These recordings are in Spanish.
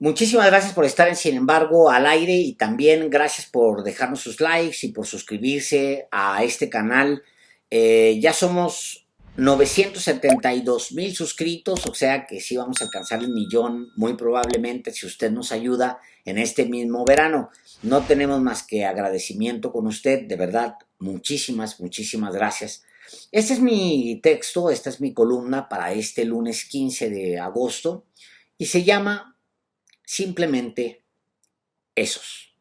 Muchísimas gracias por estar en Sin embargo al aire y también gracias por dejarnos sus likes y por suscribirse a este canal. Ya somos 972,000 suscritos, o sea que sí vamos a alcanzar el millón muy probablemente si usted nos ayuda en este mismo verano. No tenemos más que agradecimiento con usted, de verdad, muchísimas gracias. Este es mi texto, esta es mi columna para este lunes 15 de agosto y se llama simplemente esos.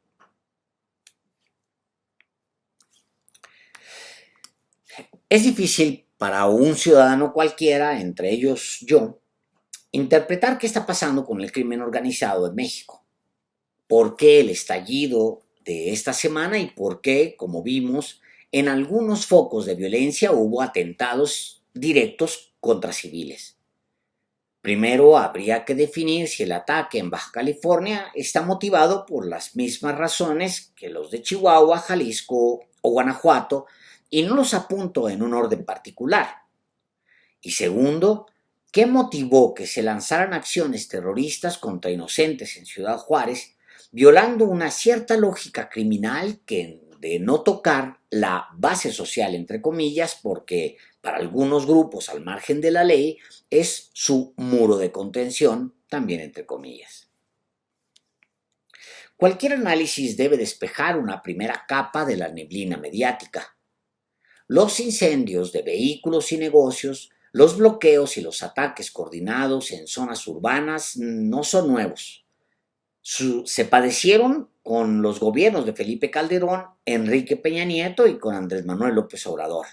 Es difícil para un ciudadano cualquiera, entre ellos yo, interpretar qué está pasando con el crimen organizado en México. ¿Por qué el estallido de esta semana y por qué, como vimos, en algunos focos de violencia hubo atentados directos contra civiles? Primero habría que definir si el ataque en Baja California está motivado por las mismas razones que los de Chihuahua, Jalisco o Guanajuato, y no los apunto en un orden particular. Y segundo, ¿qué motivó que se lanzaran acciones terroristas contra inocentes en Ciudad Juárez, violando una cierta lógica criminal de no tocar la base social, entre comillas, porque para algunos grupos al margen de la ley es su muro de contención, también entre comillas? Cualquier análisis debe despejar una primera capa de la neblina mediática. Los incendios de vehículos y negocios, los bloqueos y los ataques coordinados en zonas urbanas no son nuevos. Se padecieron con los gobiernos de Felipe Calderón, Enrique Peña Nieto y con Andrés Manuel López Obrador.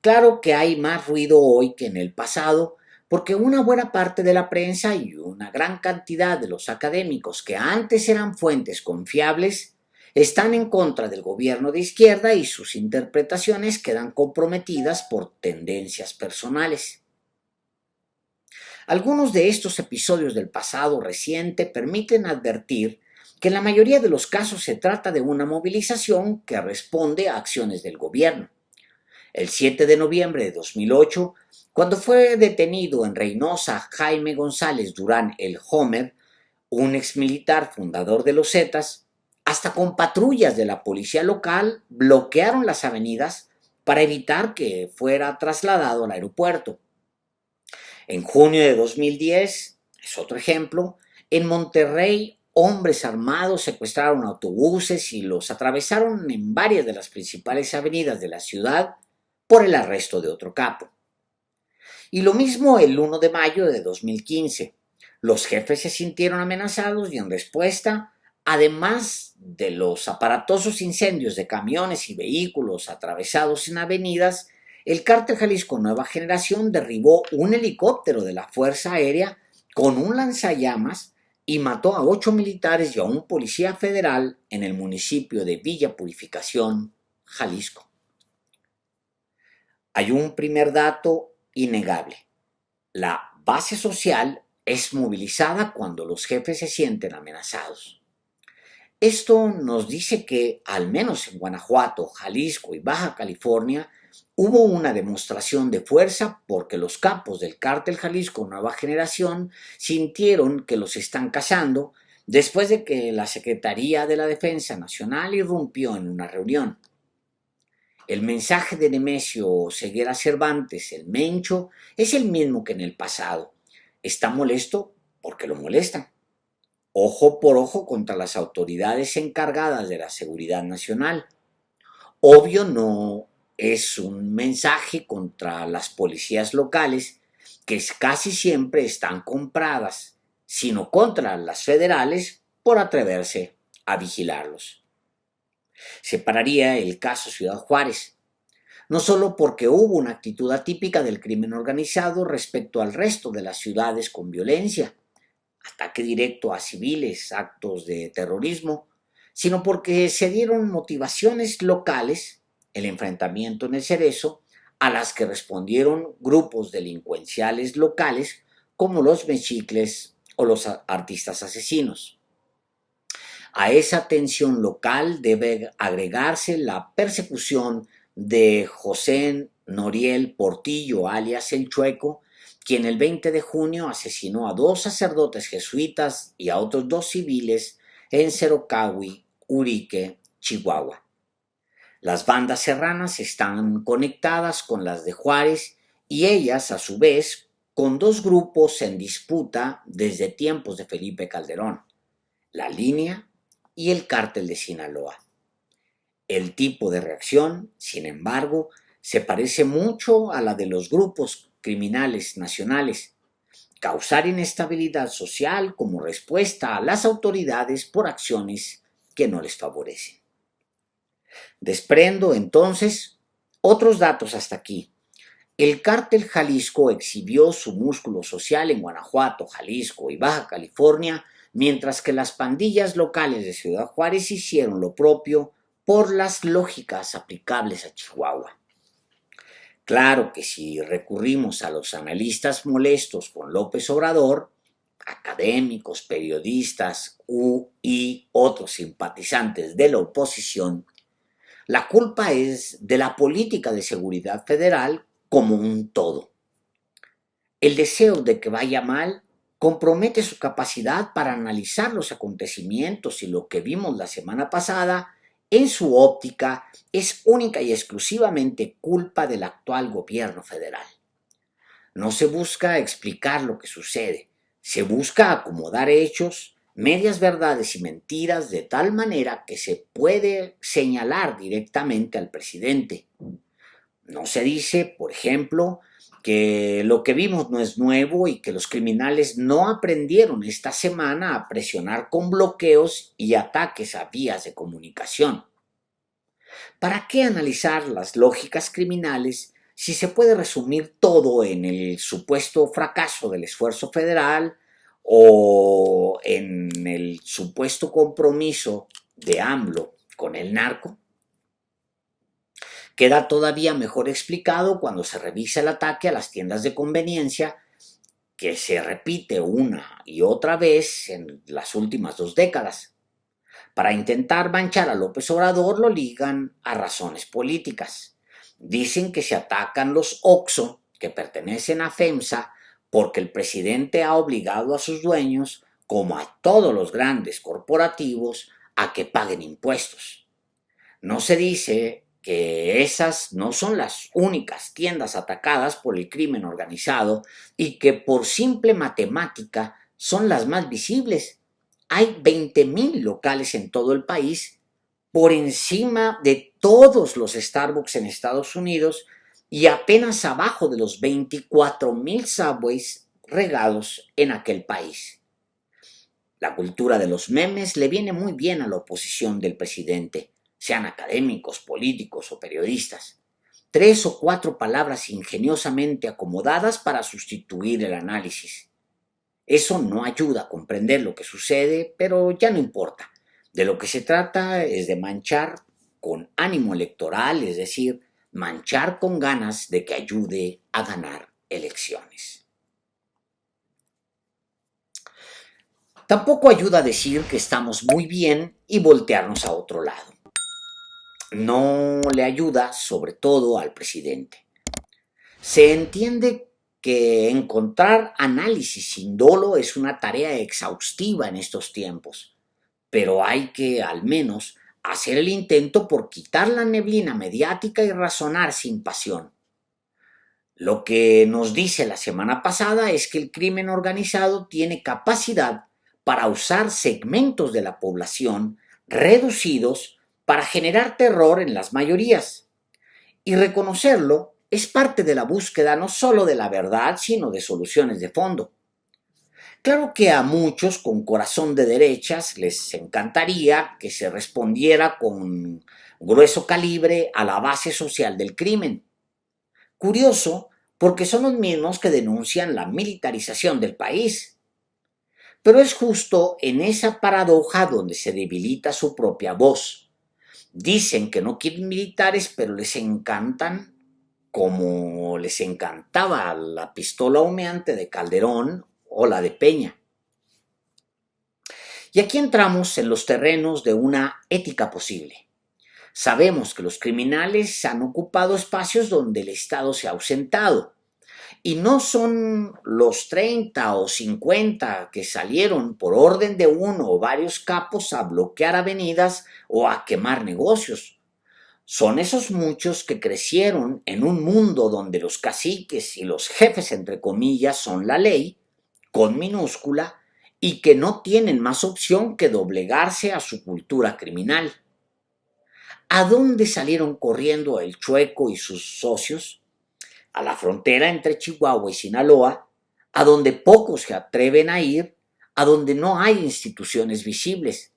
Claro que hay más ruido hoy que en el pasado, porque una buena parte de la prensa y una gran cantidad de los académicos que antes eran fuentes confiables están en contra del gobierno de izquierda y sus interpretaciones quedan comprometidas por tendencias personales. Algunos de estos episodios del pasado reciente permiten advertir que en la mayoría de los casos se trata de una movilización que responde a acciones del gobierno. El 7 de noviembre de 2008, cuando fue detenido en Reynosa Jaime González Durán el Homer, un exmilitar fundador de los Zetas, hasta con patrullas de la policía local bloquearon las avenidas para evitar que fuera trasladado al aeropuerto. En junio de 2010, es otro ejemplo, en Monterrey hombres armados secuestraron autobuses y los atravesaron en varias de las principales avenidas de la ciudad por el arresto de otro capo. Y lo mismo el 1 de mayo de 2015. Los jefes se sintieron amenazados y en respuesta, además de los aparatosos incendios de camiones y vehículos atravesados en avenidas, el Cártel Jalisco Nueva Generación derribó un helicóptero de la Fuerza Aérea con un lanzallamas y mató a 8 militares y a un policía federal en el municipio de Villa Purificación, Jalisco. Hay un primer dato innegable. La base social es movilizada cuando los jefes se sienten amenazados. Esto nos dice que, al menos en Guanajuato, Jalisco y Baja California, hubo una demostración de fuerza porque los capos del Cártel Jalisco Nueva Generación sintieron que los están cazando después de que la Secretaría de la Defensa Nacional irrumpió en una reunión. El mensaje de Nemesio Ceguera Cervantes, el Mencho, es el mismo que en el pasado. Está molesto porque lo molestan. Ojo por ojo contra las autoridades encargadas de la seguridad nacional. Obvio no es un mensaje contra las policías locales, que casi siempre están compradas, sino contra las federales por atreverse a vigilarlos. Separaría el caso Ciudad Juárez, no solo porque hubo una actitud atípica del crimen organizado respecto al resto de las ciudades con violencia, ataque directo a civiles, actos de terrorismo, sino porque se dieron motivaciones locales, el enfrentamiento en el Cerezo, a las que respondieron grupos delincuenciales locales como los mexicles o los artistas asesinos. A esa tensión local debe agregarse la persecución de José Noriel Portillo, alias El Chueco, quien el 20 de junio asesinó a 2 sacerdotes jesuitas y a otros 2 civiles en Cerocahui, Urique, Chihuahua. Las bandas serranas están conectadas con las de Juárez y ellas, a su vez, con 2 grupos en disputa desde tiempos de Felipe Calderón, la Línea y el Cártel de Sinaloa. El tipo de reacción, sin embargo, se parece mucho a la de los grupos criminales nacionales: causar inestabilidad social como respuesta a las autoridades por acciones que no les favorecen. Desprendo entonces otros datos hasta aquí. El cártel Jalisco exhibió su músculo social en Guanajuato, Jalisco y Baja California, mientras que las pandillas locales de Ciudad Juárez hicieron lo propio por las lógicas aplicables a Chihuahua. Claro que si recurrimos a los analistas molestos con López Obrador, académicos, periodistas y otros simpatizantes de la oposición, la culpa es de la política de seguridad federal como un todo. El deseo de que vaya mal compromete su capacidad para analizar los acontecimientos, y lo que vimos la semana pasada, en su óptica, es única y exclusivamente culpa del actual gobierno federal. No se busca explicar lo que sucede, se busca acomodar hechos, medias verdades y mentiras de tal manera que se puede señalar directamente al presidente. No se dice, por ejemplo, que lo que vimos no es nuevo y que los criminales no aprendieron esta semana a presionar con bloqueos y ataques a vías de comunicación. ¿Para qué analizar las lógicas criminales si se puede resumir todo en el supuesto fracaso del esfuerzo federal o en el supuesto compromiso de AMLO con el narco? Queda todavía mejor explicado cuando se revisa el ataque a las tiendas de conveniencia, que se repite una y otra vez en las últimas 2 décadas. Para intentar manchar a López Obrador lo ligan a razones políticas. Dicen que se atacan los OXXO, que pertenecen a FEMSA, porque el presidente ha obligado a sus dueños, como a todos los grandes corporativos, a que paguen impuestos. No se dice que esas no son las únicas tiendas atacadas por el crimen organizado y que por simple matemática son las más visibles. Hay 20,000 locales en todo el país, por encima de todos los Starbucks en Estados Unidos y apenas abajo de los 24,000 Subways regados en aquel país. La cultura de los memes le viene muy bien a la oposición del presidente, sean académicos, políticos o periodistas. 3 o 4 palabras ingeniosamente acomodadas para sustituir el análisis. Eso no ayuda a comprender lo que sucede, pero ya no importa. De lo que se trata es de manchar con ánimo electoral, es decir, manchar con ganas de que ayude a ganar elecciones. Tampoco ayuda a decir que estamos muy bien y voltearnos a otro lado. No le ayuda, sobre todo, al presidente. Se entiende que encontrar análisis sin dolo es una tarea exhaustiva en estos tiempos, pero hay que, al menos, hacer el intento por quitar la neblina mediática y razonar sin pasión. Lo que nos dice la semana pasada es que el crimen organizado tiene capacidad para usar segmentos de la población reducidos para generar terror en las mayorías. Y reconocerlo es parte de la búsqueda no solo de la verdad, sino de soluciones de fondo. Claro que a muchos con corazón de derechas les encantaría que se respondiera con grueso calibre a la base social del crimen. Curioso, porque son los mismos que denuncian la militarización del país. Pero es justo en esa paradoja donde se debilita su propia voz. Dicen que no quieren militares, pero les encantan, como les encantaba la pistola humeante de Calderón o la de Peña. Y aquí entramos en los terrenos de una ética posible. Sabemos que los criminales han ocupado espacios donde el Estado se ha ausentado Y no son los 30 o 50 que salieron por orden de uno o varios capos a bloquear avenidas o a quemar negocios. Son esos muchos que crecieron en un mundo donde los caciques y los jefes, entre comillas, son la ley, con minúscula, y que no tienen más opción que doblegarse a su cultura criminal. ¿A dónde salieron corriendo el Chueco y sus socios? A la frontera entre Chihuahua y Sinaloa, a donde pocos se atreven a ir, a donde no hay instituciones visibles.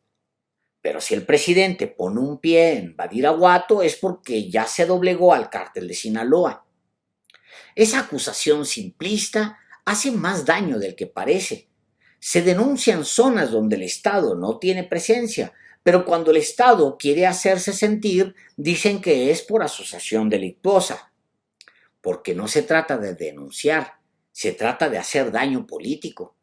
Pero si el presidente pone un pie en Badiraguato es porque ya se doblegó al cártel de Sinaloa. Esa acusación simplista hace más daño del que parece. Se denuncian zonas donde el Estado no tiene presencia, pero cuando el Estado quiere hacerse sentir, dicen que es por asociación delictuosa. Porque no se trata de denunciar, se trata de hacer daño político.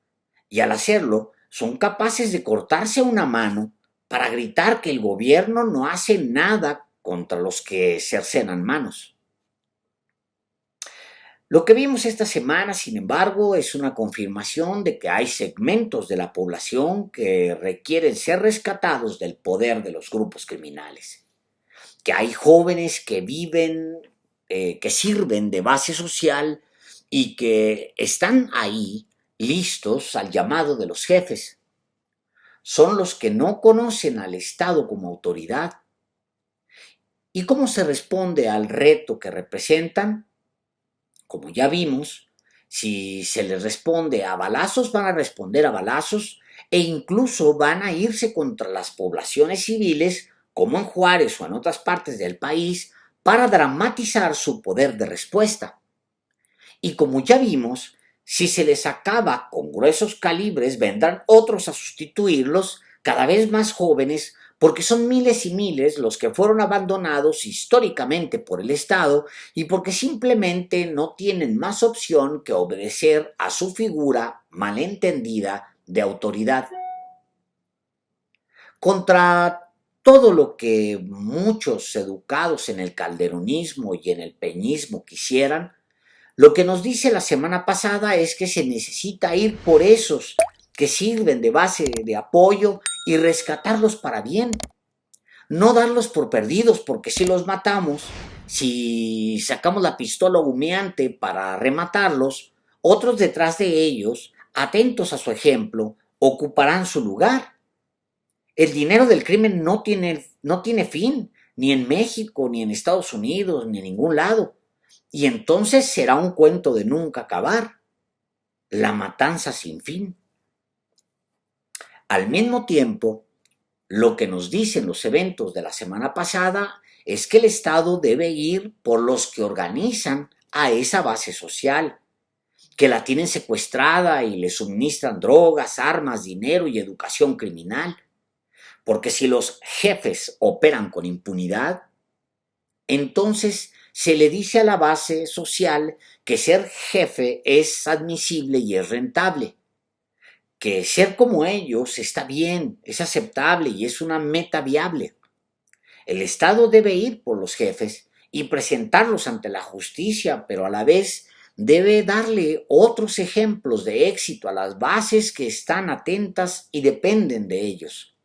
Y al hacerlo, son capaces de cortarse una mano para gritar que el gobierno no hace nada contra los que cercenan manos. Lo que vimos esta semana, sin embargo, es una confirmación de que hay segmentos de la población que requieren ser rescatados del poder de los grupos criminales, que hay jóvenes que viven, que sirven de base social y que están ahí listos al llamado de los jefes. Son los que no conocen al Estado como autoridad. ¿Y cómo se responde al reto que representan? Como ya vimos, si se les responde a balazos, van a responder a balazos e incluso van a irse contra las poblaciones civiles, como en Juárez o en otras partes del país, para dramatizar su poder de respuesta. Y como ya vimos, si se les acaba con gruesos calibres, vendrán otros a sustituirlos, cada vez más jóvenes, porque son miles y miles los que fueron abandonados históricamente por el Estado y porque simplemente no tienen más opción que obedecer a su figura malentendida de autoridad. Contra todo lo que muchos educados en el calderonismo y en el peñismo quisieran, lo que nos dice la semana pasada es que se necesita ir por esos que sirven de base de apoyo y rescatarlos para bien. No darlos por perdidos, porque si los matamos, si sacamos la pistola humeante para rematarlos, otros detrás de ellos, atentos a su ejemplo, ocuparán su lugar. El dinero del crimen no tiene fin, ni en México, ni en Estados Unidos, ni en ningún lado. Y entonces será un cuento de nunca acabar, la matanza sin fin. Al mismo tiempo, lo que nos dicen los eventos de la semana pasada es que el Estado debe ir por los que organizan a esa base social, que la tienen secuestrada y le suministran drogas, armas, dinero y educación criminal. Porque si los jefes operan con impunidad, entonces se le dice a la base social que ser jefe es admisible y es rentable, que ser como ellos está bien, es aceptable y es una meta viable. El Estado debe ir por los jefes y presentarlos ante la justicia, pero a la vez debe darle otros ejemplos de éxito a las bases que están atentas y dependen de ellos.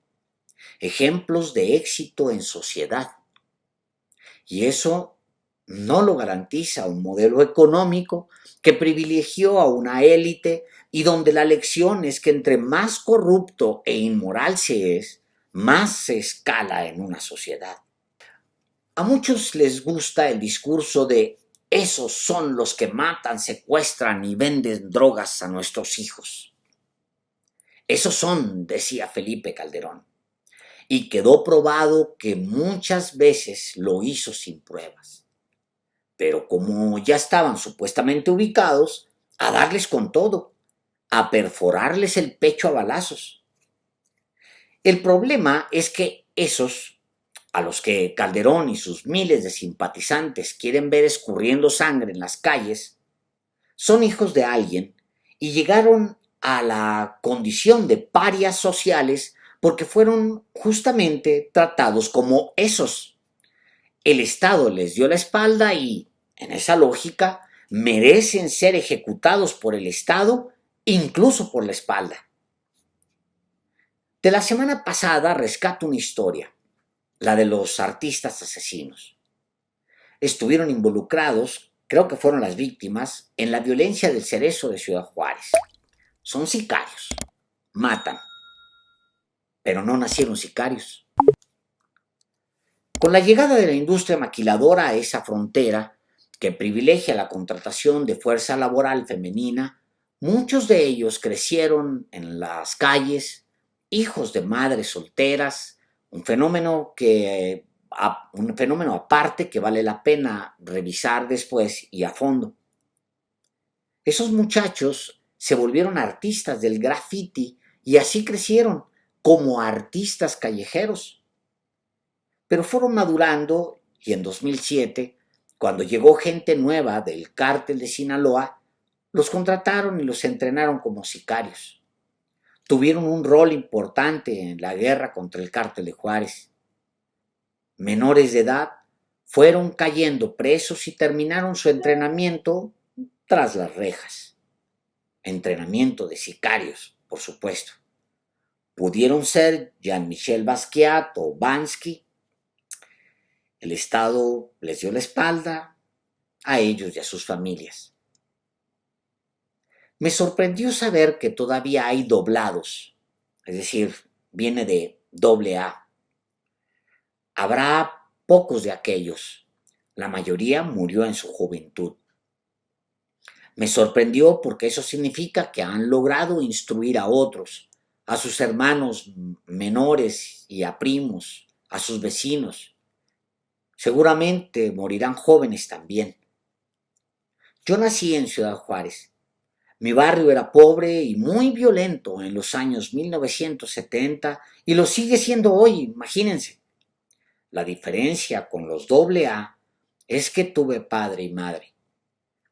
Ejemplos de éxito en sociedad. Y eso no lo garantiza un modelo económico que privilegió a una élite y donde la lección es que entre más corrupto e inmoral se es, más se escala en una sociedad. A muchos les gusta el discurso de esos son los que matan, secuestran y venden drogas a nuestros hijos. Esos son, decía Felipe Calderón, y quedó probado que muchas veces lo hizo sin pruebas. Pero como ya estaban supuestamente ubicados, a darles con todo, a perforarles el pecho a balazos. El problema es que esos, a los que Calderón y sus miles de simpatizantes quieren ver escurriendo sangre en las calles, son hijos de alguien y llegaron a la condición de parias sociales porque fueron justamente tratados como esos. El Estado les dio la espalda y, en esa lógica, merecen ser ejecutados por el Estado, incluso por la espalda. De la semana pasada rescato una historia, la de los artistas asesinos. Estuvieron involucrados, creo que fueron las víctimas, en la violencia del Cerezo de Ciudad Juárez. Son sicarios, matan, pero no nacieron sicarios. Con la llegada de la industria maquiladora a esa frontera, que privilegia la contratación de fuerza laboral femenina, muchos de ellos crecieron en las calles, hijos de madres solteras, un fenómeno aparte que vale la pena revisar después y a fondo. Esos muchachos se volvieron artistas del graffiti y así crecieron como artistas callejeros. Pero fueron madurando y en 2007, cuando llegó gente nueva del cártel de Sinaloa, los contrataron y los entrenaron como sicarios. Tuvieron un rol importante en la guerra contra el cártel de Juárez. Menores de edad fueron cayendo presos y terminaron su entrenamiento tras las rejas. Entrenamiento de sicarios, por supuesto. Pudieron ser Jean-Michel Basquiat o Bansky. El Estado les dio la espalda a ellos y a sus familias. Me sorprendió saber que todavía hay doblados, es decir, viene de doble A. Habrá pocos de aquellos. La mayoría murió en su juventud. Me sorprendió porque eso significa que han logrado instruir a otros, a sus hermanos menores y a primos, a sus vecinos. Seguramente morirán jóvenes también. Yo nací en Ciudad Juárez. Mi barrio era pobre y muy violento en los años 1970 y lo sigue siendo hoy, imagínense. La diferencia con los AA es que tuve padre y madre.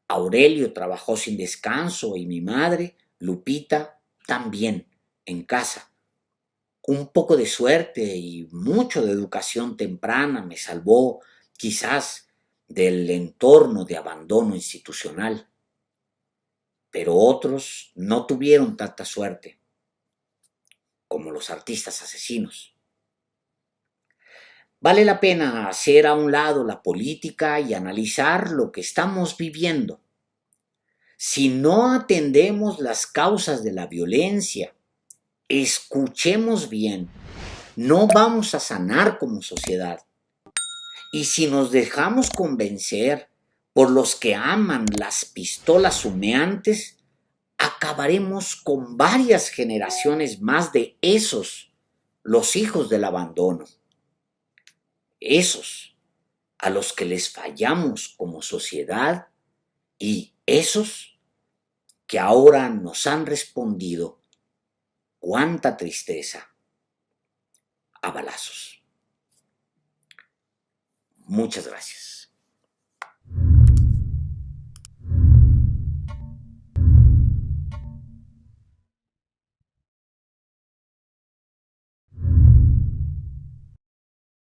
Aurelio trabajó sin descanso y mi madre, Lupita, también, en casa. Un poco de suerte y mucho de educación temprana me salvó, quizás, del entorno de abandono institucional. Pero otros no tuvieron tanta suerte, como los artistas asesinos. Vale la pena hacer a un lado la política y analizar lo que estamos viviendo. Si no atendemos las causas de la violencia, escuchemos bien, no vamos a sanar como sociedad. Y si nos dejamos convencer por los que aman las pistolas humeantes, acabaremos con varias generaciones más de esos, los hijos del abandono. Esos a los que les fallamos como sociedad y esos que ahora nos han respondido, cuánta tristeza, a balazos. Muchas gracias.